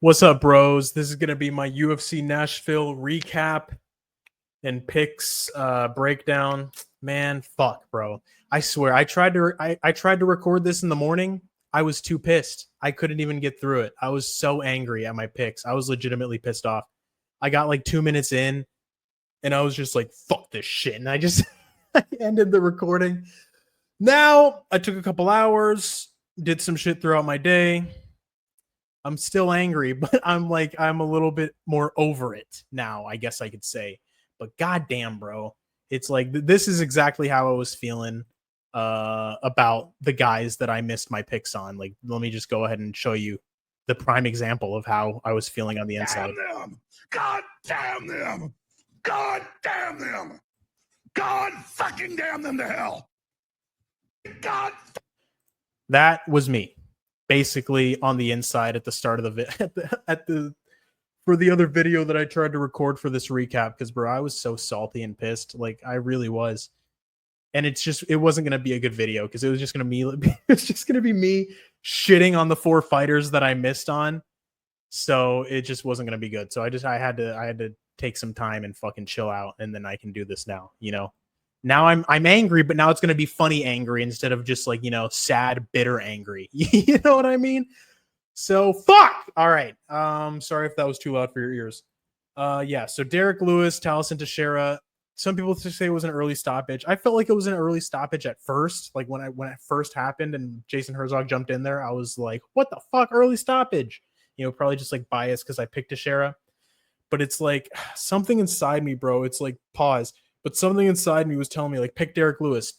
What's up, bros? This is gonna be my UFC Nashville recap and picks breakdown. Man, fuck, bro. I swear, I tried to record this in the morning. I was too pissed. I couldn't even get through it. I was so angry at my picks. I was legitimately pissed off. I got like 2 minutes in, and I was just like, "Fuck this shit," and I just I ended the recording. Now I took a couple hours, did some shit throughout my day. I'm still angry, but I'm a little bit more over it now, I guess I could say. But goddamn, bro, it's like this is exactly how I was feeling about the guys that I missed my picks on. Like, let me just go ahead and show you the prime example of how I was feeling on the inside. Damn them! God damn them! God damn them! God fucking damn them to hell! God. That was me, basically on the inside at the start of the for the other video that I tried to record for this recap, because bro, I was so salty and pissed. Like, I really was. And it wasn't gonna be a good video because it was just gonna be me shitting on the 4 fighters that I missed on. So it just wasn't gonna be good. So I had to take some time and fucking chill out, and then I can do this now, you know. Now I'm angry, but now it's gonna be funny angry instead of just like, you know, sad, bitter angry. You know what I mean? So fuck. All right. Sorry if that was too loud for your ears. Yeah. So Derek Lewis, Taliesin Teixeira. Some people say it was an early stoppage. I felt like it was an early stoppage at first. Like when it first happened and Jason Herzog jumped in there, I was like, "What the fuck, early stoppage?" You know, probably just like biased because I picked Teixeira. But it's like something inside me, bro. It's like pause. But something inside me was telling me like, pick Derek Lewis.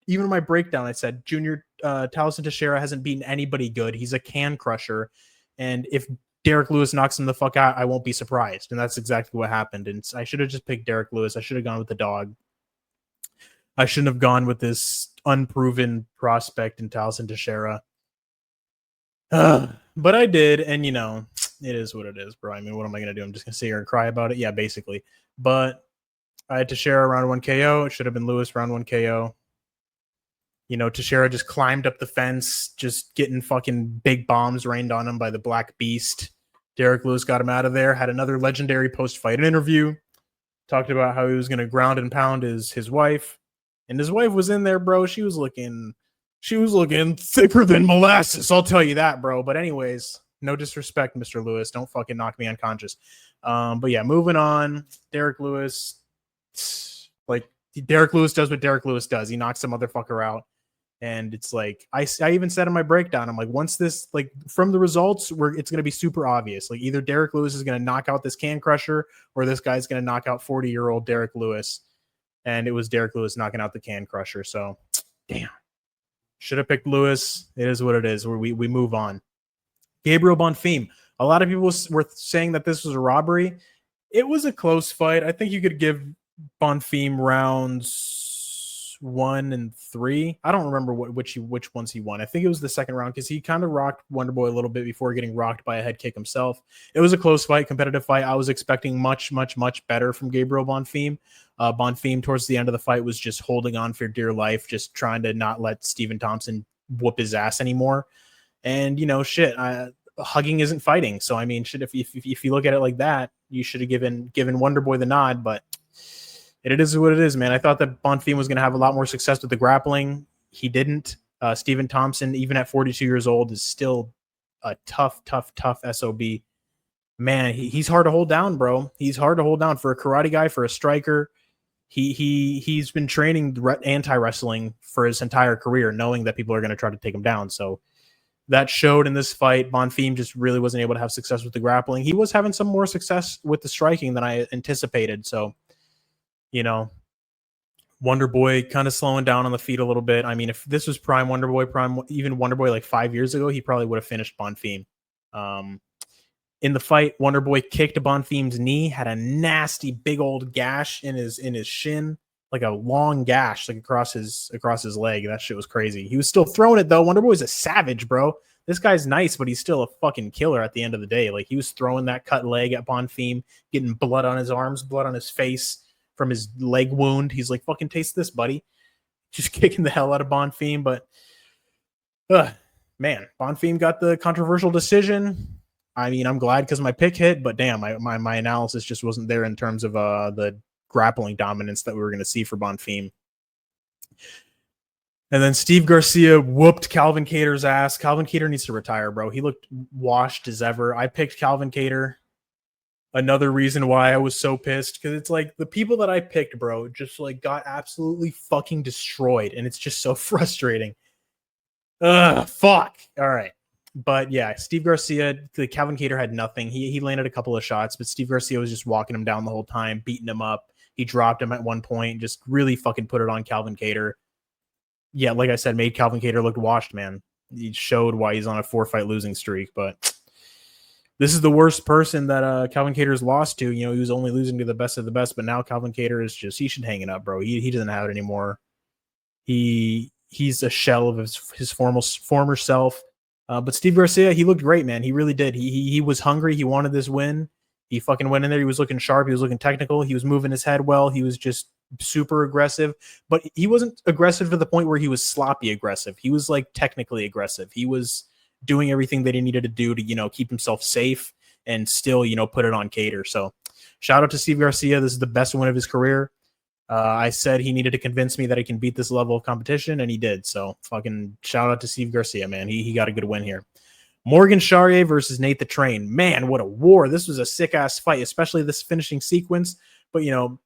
Even in my breakdown, I said Junior Taliesin Teixeira hasn't beaten anybody good. He's a can crusher, and if Derek Lewis knocks him the fuck out, I won't be surprised. And that's exactly what happened. And I should have just picked Derek Lewis. I should have gone with the dog. I shouldn't have gone with this unproven prospect in Taliesin Teixeira. But I did, and you know, it is what it is, bro. I mean, what am I gonna do? I'm just gonna sit here and cry about it? Yeah, basically. But I had Teixeira round 1 KO. It should have been Lewis round 1 KO. You know, Teixeira just climbed up the fence, just getting fucking big bombs rained on him by the Black Beast. Derek Lewis got him out of there, had another legendary post-fight interview, talked about how he was going to ground and pound his wife. And his wife was in there, bro. She was looking thicker than molasses. I'll tell you that, bro. But anyways, no disrespect, Mr. Lewis. Don't fucking knock me unconscious. But yeah, moving on. Derek Lewis, like, Derek Lewis does what Derek Lewis does. He knocks the motherfucker out. And it's like, I even said in my breakdown, I'm like, once this, like, from the results, it's going to be super obvious. Like, either Derek Lewis is going to knock out this can crusher, or this guy's going to knock out 40-year-old Derek Lewis. And it was Derek Lewis knocking out the can crusher. So, damn. Should have picked Lewis. It is what it is. We move on. Gabriel Bonfim. A lot of people were saying that this was a robbery. It was a close fight. I think you could give Bonfim rounds 1 and 3. I don't remember which ones he won. I think it was the second round because he kind of rocked Wonderboy a little bit before getting rocked by a head kick himself. It was a close fight, competitive fight. I was expecting much, much, much better from Gabriel Bonfim. Bonfim towards the end of the fight was just holding on for dear life, just trying to not let Stephen Thompson whoop his ass anymore. And, you know, shit, hugging isn't fighting. So, I mean, shit, if you look at it like that, you should have given Wonderboy the nod, but it is what it is, man. I thought that Bonfim was going to have a lot more success with the grappling. He didn't. Stephen Thompson, even at 42 years old, is still a tough SOB. Man, he's hard to hold down, bro. He's hard to hold down for a karate guy, for a striker. He's been training anti-wrestling for his entire career, knowing that people are going to try to take him down. So that showed in this fight. Bonfim just really wasn't able to have success with the grappling. He was having some more success with the striking than I anticipated. So, you know, Wonderboy kind of slowing down on the feet a little bit. I mean, if this was prime Wonderboy, even Wonderboy like 5 years ago, he probably would have finished Bonfim. In the fight, Wonderboy kicked Bonfim's knee, had a nasty big old gash in his shin, like a long gash, like across his leg. That shit was crazy. He was still throwing it though. Wonderboy's a savage, bro. This guy's nice, but he's still a fucking killer at the end of the day. Like, he was throwing that cut leg at Bonfim, getting blood on his arms, blood on his face from his leg wound. He's like, fucking taste this, buddy. Just kicking the hell out of Bonfim. But man, Bonfim got the controversial decision. I mean, I'm glad because my pick hit, but damn, my analysis just wasn't there in terms of the grappling dominance that we were going to see for Bonfim. And then Steve Garcia whooped Calvin Kattar's ass. Calvin Kattar needs to retire, bro. He looked washed as ever. I picked Calvin Kattar. Another reason why I was so pissed, because it's like the people that I picked, bro, just like got absolutely fucking destroyed, and it's just so frustrating. Fuck. All right. But yeah, Steve Garcia, Calvin Kattar had nothing. He landed a couple of shots, but Steve Garcia was just walking him down the whole time, beating him up. He dropped him at one point, just really fucking put it on Calvin Kattar. Yeah, like I said, made Calvin Kattar look washed, man. He showed why he's on a 4-fight losing streak, but this is the worst person that Calvin Kattar's lost to. You know, he was only losing to the best of the best, but now Calvin Kattar is just, he should hang it up, bro. He doesn't have it anymore. He's a shell of his former self. But Steve Garcia, he looked great, man. He really did. He was hungry. He wanted this win. He fucking went in there. He was looking sharp. He was looking technical. He was moving his head well. He was just super aggressive, but he wasn't aggressive to the point where he was sloppy aggressive. He was like technically aggressive. He was doing everything that he needed to do to, you know, keep himself safe and still, you know, put it on Kattar. So shout out to Steve Garcia. This is the best win of his career. I said he needed to convince me that he can beat this level of competition, and he did. So fucking shout out to Steve Garcia, man. He got a good win here. Morgan Charrier versus Nate the Train. Man, what a war. This was a sick-ass fight, especially this finishing sequence. But, you know,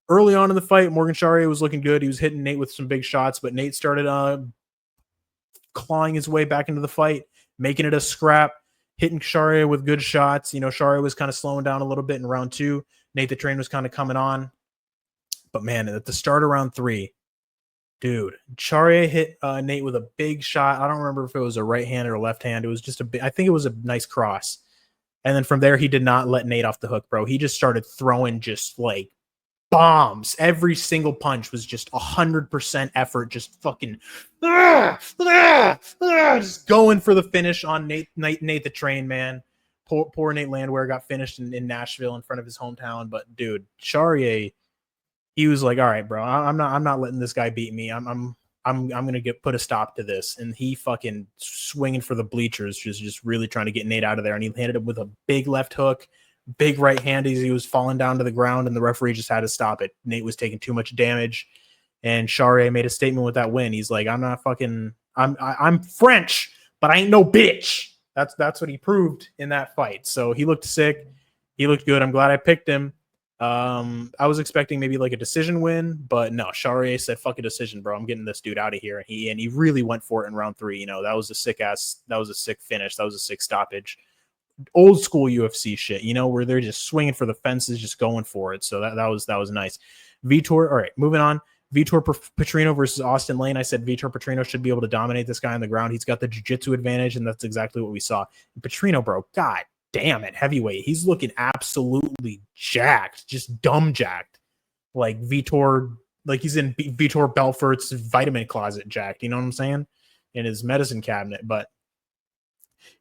early on in the fight, Morgan Charrier was looking good. He was hitting Nate with some big shots, but Nate started clawing his way back into the fight, making it a scrap, hitting Charrier with good shots. You know, Charrier was kind of slowing down a little bit in round 2. Nate the Train was kind of coming on. But, man, at the start of round 3, dude, Charrier hit Nate with a big shot. I don't remember if it was a right hand or a left hand. It was just I think it was a nice cross. And then from there, he did not let Nate off the hook, bro. He just started throwing just like bombs. Every single punch was just 100% effort, just fucking just going for the finish on Nate the Train, man. Poor Nate Landwehr got finished in Nashville in front of his hometown. But dude, Charrier, he was like, all right, bro, I'm not letting this guy beat me. I'm gonna put a stop to this. And he fucking swinging for the bleachers, just really trying to get Nate out of there. And he landed him with a big left hook, big right hand as he was falling down to the ground, and the referee just had to stop it. Nate was taking too much damage, and Charrier made a statement with that win. He's like, I'm French, but I ain't no bitch. That's what he proved in that fight. So he looked sick. He looked good. I'm glad I picked him. I was expecting maybe like a decision win, but no, Charrier said, fuck a decision, bro. I'm getting this dude out of here. And he really went for it in round 3. You know, that was a sick finish. That was a sick stoppage. Old school UFC shit, you know, where they're just swinging for the fences, just going for it. So that was nice. Vitor, all right, moving on. Vitor Petrino versus Austin Lane. I said Vitor Petrino should be able to dominate this guy on the ground. He's got the jiu-jitsu advantage, and that's exactly what we saw. And Petrino, bro, god damn it, heavyweight. He's looking absolutely jacked, just dumb jacked. Like Vitor, like he's in Vitor Belfort's vitamin closet jacked, you know what I'm saying? In his medicine cabinet. But,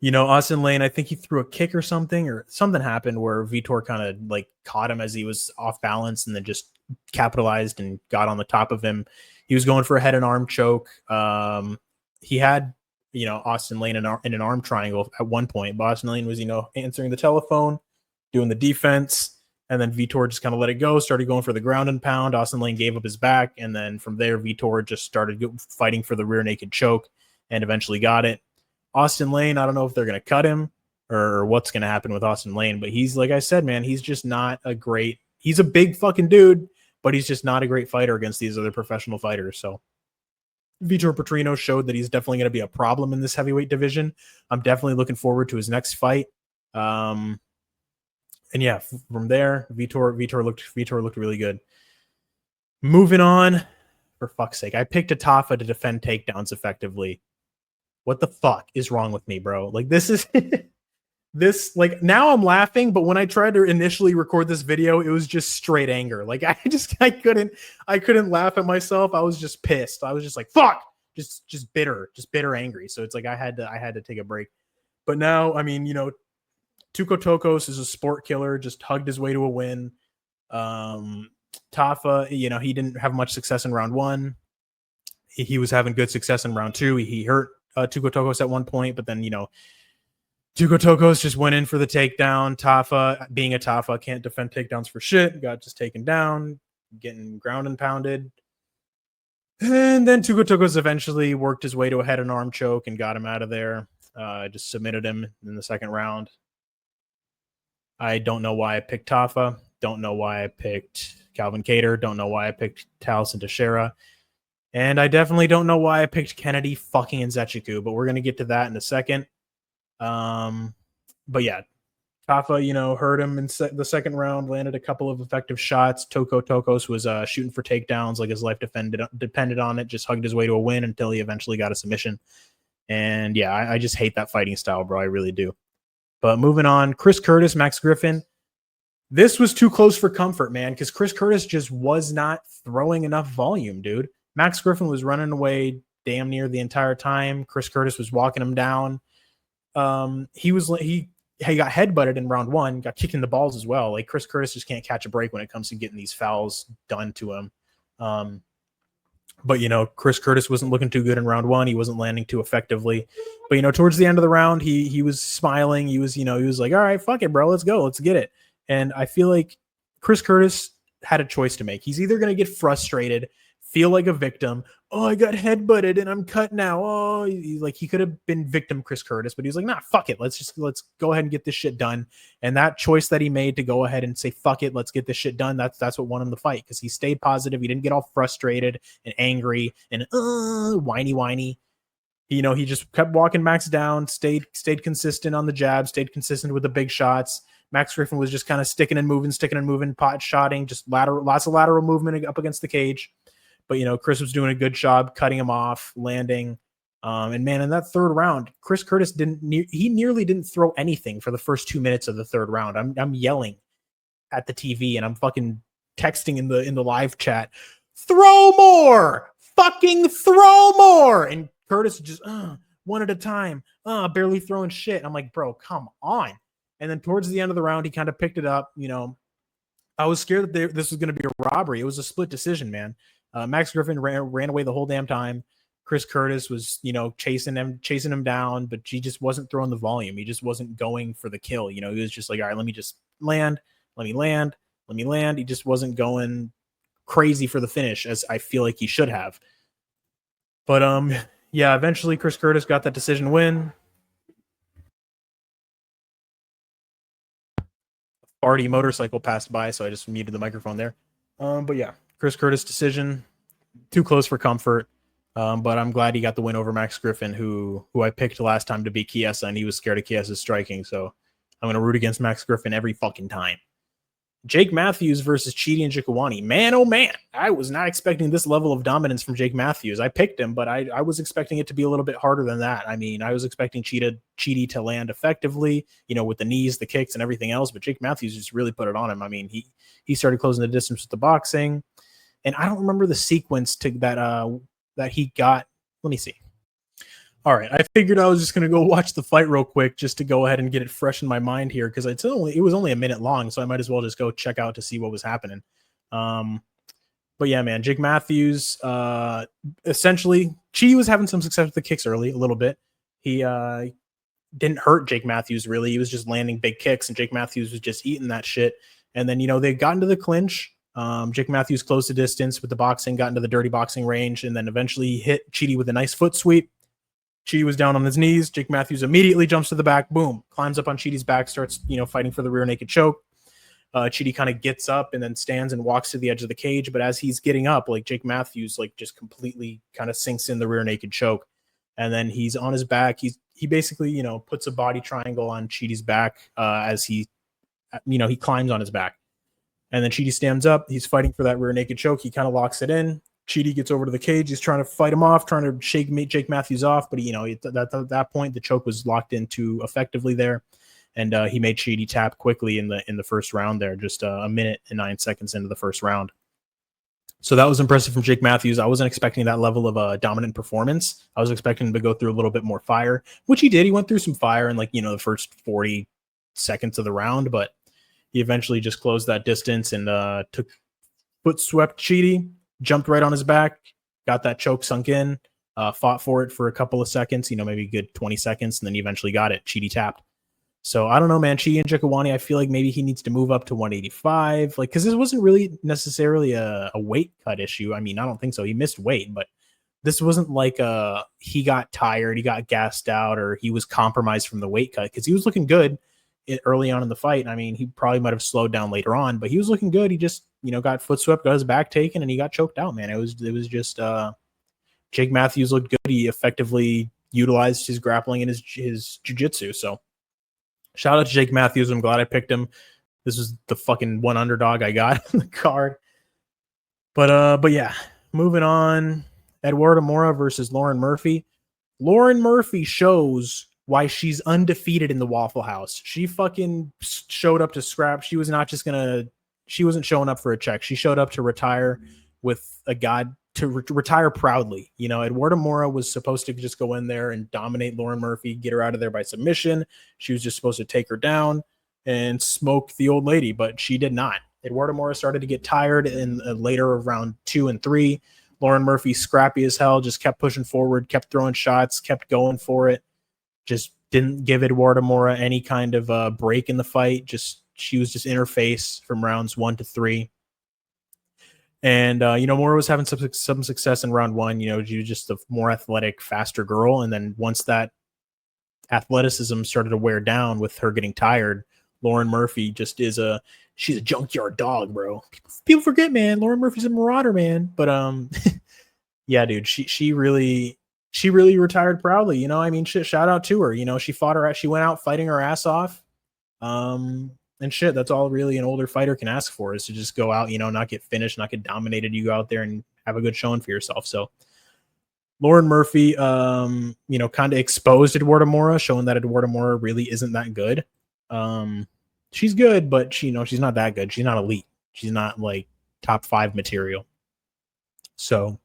you know, Austin Lane, I think he threw a kick or something happened where Vitor kind of like caught him as he was off balance and then just capitalized and got on the top of him. He was going for a head and arm choke. He had, you know, Austin Lane in an arm triangle at one point. But Austin Lane was, you know, answering the telephone, doing the defense, and then Vitor just kind of let it go, started going for the ground and pound. Austin Lane gave up his back, and then from there, Vitor just started fighting for the rear naked choke and eventually got it. Austin Lane, I don't know if they're going to cut him or what's going to happen with Austin Lane, but he's, like I said, man, he's just not he's a big fucking dude, but he's just not a great fighter against these other professional fighters. So Vitor Petrino showed that he's definitely going to be a problem in this heavyweight division. I'm definitely looking forward to his next fight. And yeah, from there, Vitor looked really good. Moving on, for fuck's sake, I picked Atafa to defend takedowns effectively. What the fuck is wrong with me, bro? Like, this is this, like, now I'm laughing, but when I tried to initially record this video, it was just straight anger. Like, I couldn't laugh at myself. I was just pissed. I was just like, fuck, just bitter angry. So it's like I had to take a break. But now, I mean, you know, Tuco Tokos is a sport killer, just hugged his way to a win. Tafa, you know, he didn't have much success in round 1. He was having good success in round 2. He hurt Tuco Tokos at one point, but then, you know, Tuco Tokos just went in for the takedown. Tafa, being a Tafa, can't defend takedowns for shit. Got just taken down, getting ground and pounded. And then Tuco Tokos eventually worked his way to a head and arm choke and got him out of there. Just submitted him in the second round. I don't know why I picked Tafa. Don't know why I picked Calvin Kattar. Don't know why I picked Taliesin Teixeira. And I definitely don't know why I picked Kennedy fucking Nzechukwu, but we're going to get to that in a second. But yeah, Tafa, hurt him in the second round, landed a couple of effective shots. Tokos was shooting for takedowns like his life depended on it, just hugged his way to a win until he eventually got a submission. And yeah, I just hate that fighting style, bro. I really do. But moving on, Chris Curtis, Max Griffin. This was too close for comfort, man, because Chris Curtis just was not throwing enough volume, dude. Max Griffin was running away damn near the entire time. Chris Curtis was walking him down. He got headbutted in round 1, got kicked in the balls as well. Like, Chris Curtis just can't catch a break when it comes to getting these fouls done to him. But Chris Curtis wasn't looking too good in round 1. He wasn't landing too effectively. But towards the end of the round, he was smiling. He was like, all right, fuck it, bro, let's go, let's get it. And I feel like Chris Curtis had a choice to make. He's either going to get frustrated, feel like a victim. Oh, I got headbutted and I'm cut now. Oh, he could have been victim Chris Curtis, but he was like, nah, fuck it. Let's go ahead and get this shit done. And that choice that he made to go ahead and say, fuck it, let's get this shit done. That's what won him the fight, because he stayed positive. He didn't get all frustrated and angry and whiny. He just kept walking Max down, stayed consistent on the jab, stayed consistent with the big shots. Max Griffin was just kind of sticking and moving, pot shotting, just lots of lateral movement up against the cage. But, Chris was doing a good job cutting him off, landing. And man, in that third round, Chris Curtis nearly didn't throw anything for the first 2 minutes of the third round. I'm yelling at the TV and I'm fucking texting in the live chat, throw more, fucking throw more. And Curtis just one at a time, barely throwing shit. I'm like, bro, come on. And then towards the end of the round, he kind of picked it up. I was scared that this was going to be a robbery. It was a split decision, man. Max Griffin ran away the whole damn time. Chris Curtis was, chasing him down, but he just wasn't throwing the volume. He just wasn't going for the kill. He was just like, all right, let me just land. Let me land. He just wasn't going crazy for the finish, as I feel like he should have. But yeah, eventually Chris Curtis got that decision win. Already motorcycle passed by, so I just muted the microphone there. But yeah, Chris Curtis decision, too close for comfort. But I'm glad he got the win over Max Griffin, who I picked last time to beat Chiesa, and he was scared of Chiesa's striking. So I'm going to root against Max Griffin every fucking time. Jake Matthews versus Chidi Njokuani. Man, oh man, I was not expecting this level of dominance from Jake Matthews. I picked him, but I was expecting it to be a little bit harder than that. I mean, I was expecting Chidi to land effectively, with the knees, the kicks, and everything else, but Jake Matthews just really put it on him. I mean, he started closing the distance with the boxing, and I don't remember the sequence to that he got. Let me see. All right, I figured I was just going to go watch the fight real quick just to go ahead and get it fresh in my mind here, because it was only a minute long, so I might as well just go check out to see what was happening. But yeah, man, Jake Matthews, essentially, Chidi was having some success with the kicks early, a little bit. He didn't hurt Jake Matthews, really. He was just landing big kicks, and Jake Matthews was just eating that shit. And then, they got into the clinch. Jake Matthews closed the distance with the boxing, got into the dirty boxing range, and then eventually he hit Chidi with a nice foot sweep. Chidi was down on his knees. Jake Matthews immediately jumps to the back, boom, climbs up on Chidi's back, starts, fighting for the rear naked choke. Chidi kind of gets up and then stands and walks to the edge of the cage. But as he's getting up, Jake Matthews, just completely kind of sinks in the rear naked choke. And then he's on his back. He basically, puts a body triangle on Chidi's back as he climbs on his back. And then Chidi stands up. He's fighting for that rear naked choke. He kind of locks it in. Chidi gets over to the cage. He's trying to fight him off, trying to shake Jake Matthews off. But, at that point, the choke was locked in too effectively there. And he made Chidi tap quickly in the first round there, just a minute and 9 seconds into the first round. So that was impressive from Jake Matthews. I wasn't expecting that level of dominant performance. I was expecting him to go through a little bit more fire, which he did. He went through some fire in the first 40 seconds of the round, but he eventually just closed that distance and foot swept Chidi. Jumped right on his back, got that choke sunk in, fought for it for a couple of seconds, maybe a good 20 seconds, and then he eventually got it. Chidi tapped. So I don't know, man. Chi and Njokuani, I feel like maybe he needs to move up to 185. Like, because this wasn't really necessarily a weight cut issue. I mean, I don't think so. He missed weight, but this wasn't like he got tired, he got gassed out, or he was compromised from the weight cut, because he was looking good early on in the fight. I mean, he probably might have slowed down later on, but he was looking good. He just, got foot swept, got his back taken, and he got choked out, man. It was just Jake Matthews looked good. He effectively utilized his grappling and his jiu-jitsu. So shout out to Jake Matthews. I'm glad I picked him. This was the fucking one underdog I got on the card. But yeah, moving on. Eduardo Mora versus Lauren Murphy. Lauren Murphy shows why she's undefeated in the Waffle House. She fucking showed up to scrap. She was not just she wasn't showing up for a check. She showed up to retire with a god, to retire proudly. Eduardo Mora was supposed to just go in there and dominate Lauren Murphy, get her out of there by submission. She was just supposed to take her down and smoke the old lady, but she did not. Eduardo Mora started to get tired in later of round 2 and 3. Lauren Murphy, scrappy as hell, just kept pushing forward, kept throwing shots, kept going for it. Just didn't give Eduardo Mora any kind of break in the fight. She was just in her face from rounds 1 to 3. And, Mora was having some success in round 1. She was just a more athletic, faster girl. And then once that athleticism started to wear down with her getting tired, Lauren Murphy just she's a junkyard dog, bro. People forget, man. Lauren Murphy's a marauder, man. But yeah, dude, she really retired proudly. I mean, shit, shout out to her. She went out fighting her ass off. And shit, that's all really an older fighter can ask for, is to just go out, not get finished, not get dominated. You go out there and have a good showing for yourself. So Lauren Murphy, kind of exposed Eduardo Mora, showing that Eduardo Mora really isn't that good. She's good, but she's not that good. She's not elite. She's not like top 5 material. So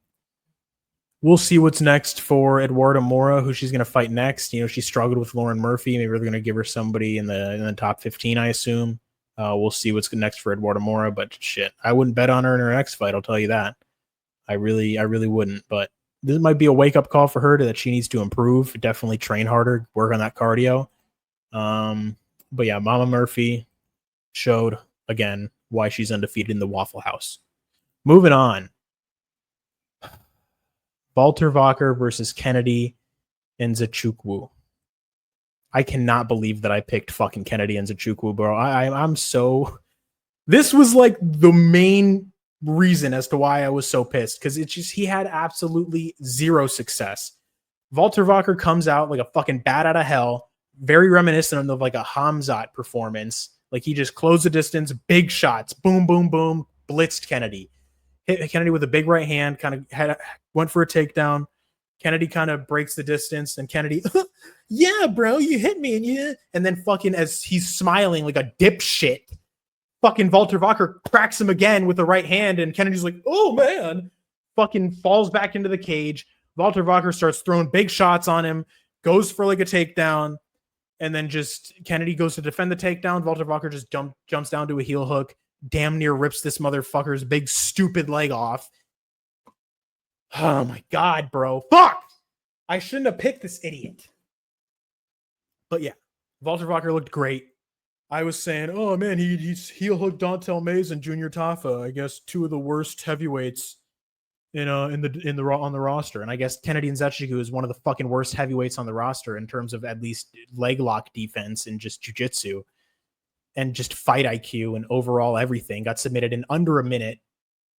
we'll see what's next for Eduardo Mora, who she's going to fight next. She struggled with Lauren Murphy. Maybe we're going to give her somebody in the top 15, I assume. We'll see what's next for Eduardo Mora, but shit, I wouldn't bet on her in her next fight. I'll tell you that. I really wouldn't, but this might be a wake-up call for her that she needs to improve. Definitely train harder, work on that cardio. But yeah, Mama Murphy showed, again, why she's undefeated in the Waffle House. Moving on. Walter Walker versus Kennedy Nzechukwu. I cannot believe that I picked fucking Kennedy Nzechukwu, bro. I'm so... This was like the main reason as to why I was so pissed, because it's just he had absolutely zero success. Walter Walker comes out like a fucking bat out of hell, very reminiscent of like a Hamzat performance. Like he just closed the distance, big shots, boom, boom, boom, blitzed Kennedy. Hit Kennedy with a big right hand, kind of went for a takedown. Kennedy kind of breaks the distance, and Kennedy, yeah, bro, you hit me, and then fucking as he's smiling like a dipshit, fucking Walter Walker cracks him again with the right hand, and Kennedy's like, oh man, fucking falls back into the cage. Walter Walker starts throwing big shots on him, goes for like a takedown, and then just Kennedy goes to defend the takedown. Walter Walker just jumps down to a heel hook, damn near rips this motherfucker's big stupid leg off. Oh my God, bro. Fuck! I shouldn't have picked this idiot. But yeah, Walter Walker looked great. I was saying, oh man, he's heel hooked Dontel Mays and Junior Tafa. I guess 2 of the worst heavyweights on the roster. And I guess Kennedy Nzechukwu is one of the fucking worst heavyweights on the roster in terms of at least leg lock defense and just jiu-jitsu and just fight IQ and overall everything. Got submitted in under a minute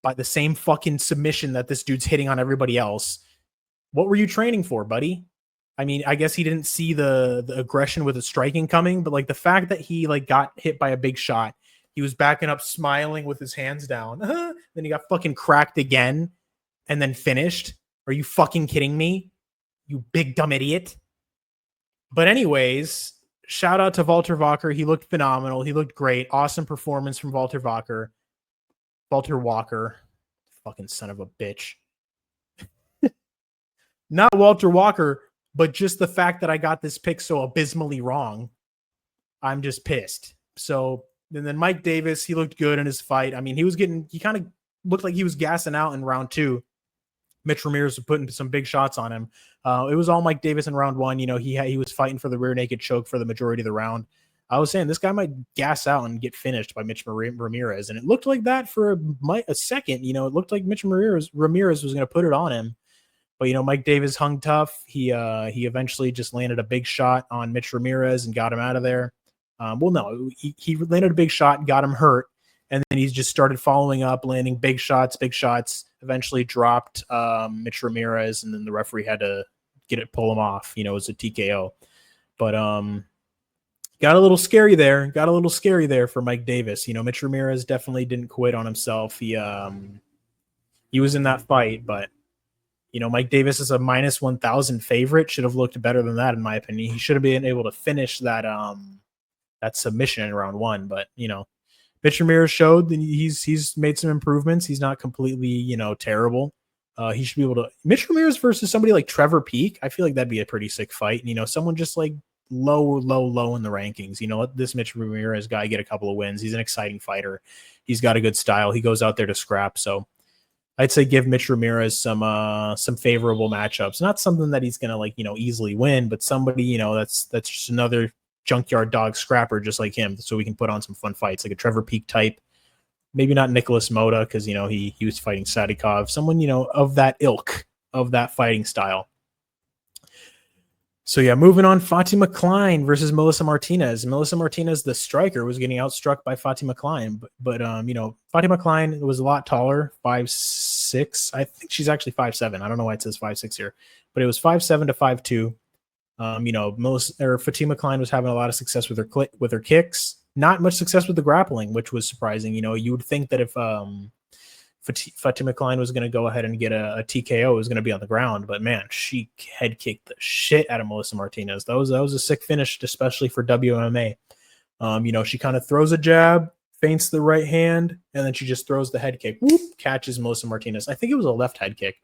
by the same fucking submission that this dude's hitting on everybody else. What were you training for, buddy? I mean, I guess he didn't see the aggression with the striking coming, but like the fact that he like got hit by a big shot, he was backing up smiling with his hands down. Then he got fucking cracked again and then finished. Are you fucking kidding me? You big dumb idiot. But anyways, shout out to Walter Walker. He looked phenomenal. He looked great. Awesome performance from Walter Walker. Walter Walker. Fucking son of a bitch. Not Walter Walker, but just the fact that I got this pick so abysmally wrong. I'm just pissed. So, and then Mike Davis, he looked good in his fight. I mean, he kind of looked like he was gassing out in round 2. Mitch Ramirez was putting some big shots on him. It was all Mike Davis in round 1. You know, he was fighting for the rear naked choke for the majority of the round. I was saying this guy might gas out and get finished by Mitch Ramirez, and it looked like that for a second. You know, it looked like Mitch Ramirez was going to put it on him, but you know, Mike Davis hung tough. He eventually just landed a big shot on Mitch Ramirez and got him out of there. Well, no, he landed a big shot, got him hurt, and then he's just started following up, landing big shots. Eventually dropped Mitch Ramirez, and then the referee had to pull him off. You know, it was a TKO, but got a little scary there. Got a little scary there for Mike Davis. You know, Mitch Ramirez definitely didn't quit on himself. He was in that fight, but you know, Mike Davis is a minus 1,000 favorite. Should have looked better than that, in my opinion. He should have been able to finish that submission in round 1. But you know, Mitch Ramirez showed that he's made some improvements. He's not completely, you know, terrible. He should be able to. Mitch Ramirez versus somebody like Trevor Peek. I feel like that'd be a pretty sick fight. You know, someone just like low in the rankings. You know, let this Mitch Ramirez guy get a couple of wins. He's an exciting fighter. He's got a good style. He goes out there to scrap. So I'd say give Mitch Ramirez some favorable matchups. Not something that he's gonna like, you know, easily win, but somebody, you know, that's just another junkyard dog scrapper just like him. So we can put on some fun fights, like a Trevor Peek type. Maybe not Nicholas Moda, because you know he was fighting Sadikov. Someone, you know, of that ilk, of that fighting style. So yeah, moving on, Fatima Klein versus Melissa Martinez. Melissa Martinez, the striker, was getting outstruck by Fatima Klein, but you know, Fatima Klein was a lot taller, 5'6". I think she's actually 5'7". I don't know why it says 5'6" here, but it was 5'7" to 5'2". You know, Fatima Klein was having a lot of success with her kicks, not much success with the grappling, which was surprising. You know, you would think that if Fatima Klein was going to go ahead and get a TKO, it was going to be on the ground, but man, she head kicked the shit out of Melissa Martinez. That was a sick finish, especially for WMA. You know, she kind of throws a jab, feints the right hand, and then she just throws the head kick. Whoop, catches Melissa Martinez. I think it was a left head kick.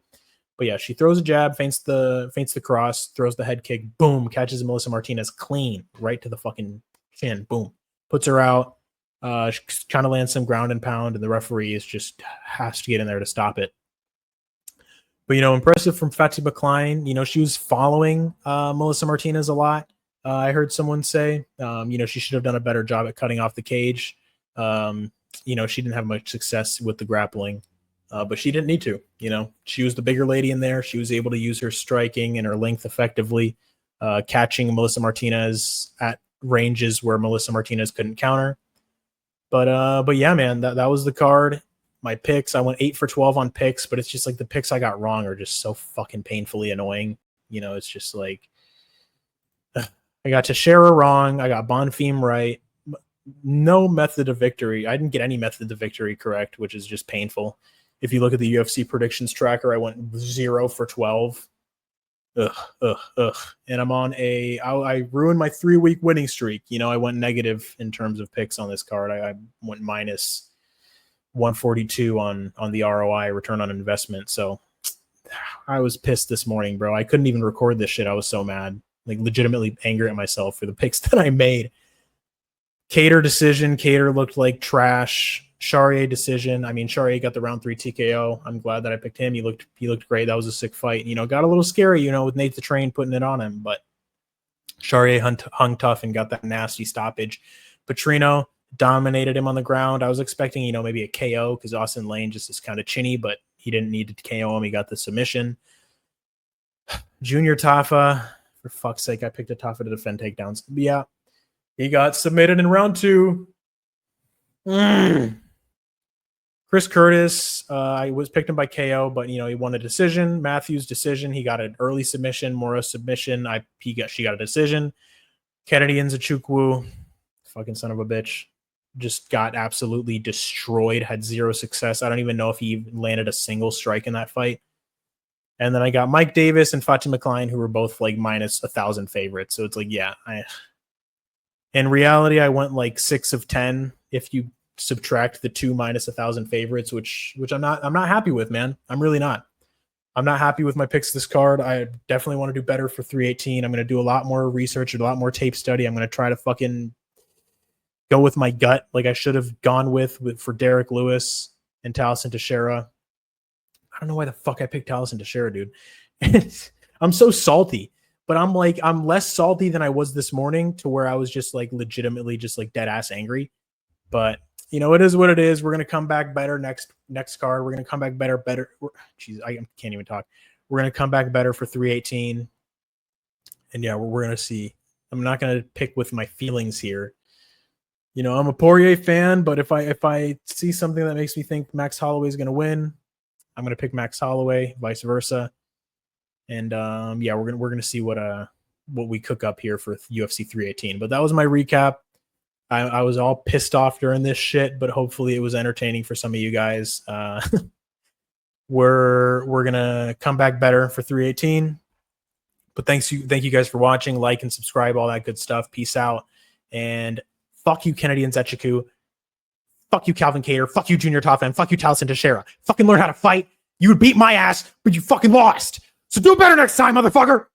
But yeah, she throws a jab, feints the cross, throws the head kick, boom, catches Melissa Martinez clean, right to the fucking chin, boom, puts her out. She kind of lands some ground and pound, and the referee has to get in there to stop it. But you know, impressive from Fatima Klein. You know, she was following Melissa Martinez a lot. I heard someone say, you know, she should have done a better job at cutting off the cage. You know, she didn't have much success with the grappling. But she didn't need to, you know, she was the bigger lady in there. She was able to use her striking and her length effectively, catching Melissa Martinez at ranges where Melissa Martinez couldn't counter. But yeah, man, that was the card. My picks, I went 8 for 12 on picks, but it's just like the picks I got wrong are just so fucking painfully annoying. You know, it's just like I got Teixeira wrong. I got Bonfim right. No method of victory. I didn't get any method of victory correct, which is just painful. If you look at the UFC predictions tracker, I went 0 for 12. And I'm on I ruined my 3-week winning streak. You know, I went negative in terms of picks on this card. I went minus 142 on the ROI, return on investment. So I was pissed this morning, bro. I couldn't even record this shit. I was so mad, like legitimately angry at myself for the picks that I made. Cater decision. Cater looked like trash. Charrier decision. I mean, Charrier got the round 3 TKO. I'm glad that I picked him. He looked great. That was a sick fight. You know, got a little scary, you know, with Nate the Train putting it on him, but Charrier hung tough and got that nasty stoppage. Petrino dominated him on the ground. I was expecting, you know, maybe a KO because Austin Lane just is kind of chinny, but he didn't need to KO him. He got the submission. Junior Tafa, for fuck's sake, I picked a Tafa to defend takedowns. But yeah, he got submitted in round 2. Chris Curtis, I was picked him by KO, but you know, he won a decision. Matthews decision. He got an early submission. Mora submission. She got a decision. Kennedy Nzechukwu, fucking son of a bitch, just got absolutely destroyed. Had 0 success. I don't even know if he even landed a single strike in that fight. And then I got Mike Davis and Fatima Klein, who were both like minus 1,000 favorites. So it's like, yeah, in reality, I went like 6 of 10. If you subtract the 2 minus 1,000 favorites, which I'm not happy with, man. I'm really not. I'm not happy with my picks this card. I definitely want to do better for 318. I'm going to do a lot more research, a lot more tape study. I'm going to try to fucking go with my gut, like I should have gone with for Derek Lewis and Taliesin Teixeira. I don't know why the fuck I picked Taliesin Teixeira, dude. I'm so salty. but I'm like, I'm less salty than I was this morning, to where I was just like legitimately just like dead ass angry. But you know, it is what it is. We're gonna come back better next card. We're gonna come back better. Jeez, I can't even talk. We're gonna come back better for 318. And yeah, we're gonna see. I'm not gonna pick with my feelings here. You know, I'm a Poirier fan, but if I see something that makes me think Max Holloway is gonna win, I'm gonna pick Max Holloway, vice versa. And yeah, we're gonna see what we cook up here for UFC 318. But that was my recap. I was all pissed off during this shit, but hopefully it was entertaining for some of you guys. We're gonna come back better for 318. But thank you guys for watching. Like and subscribe, all that good stuff. Peace out. And fuck you, Kennedy and Zetchiku. Fuck you, Calvin Cater. Fuck you, Junior Tough, and fuck you, Taliesin Teixeira. Fucking learn how to fight. You would beat my ass, but you fucking lost. So do better next time, motherfucker.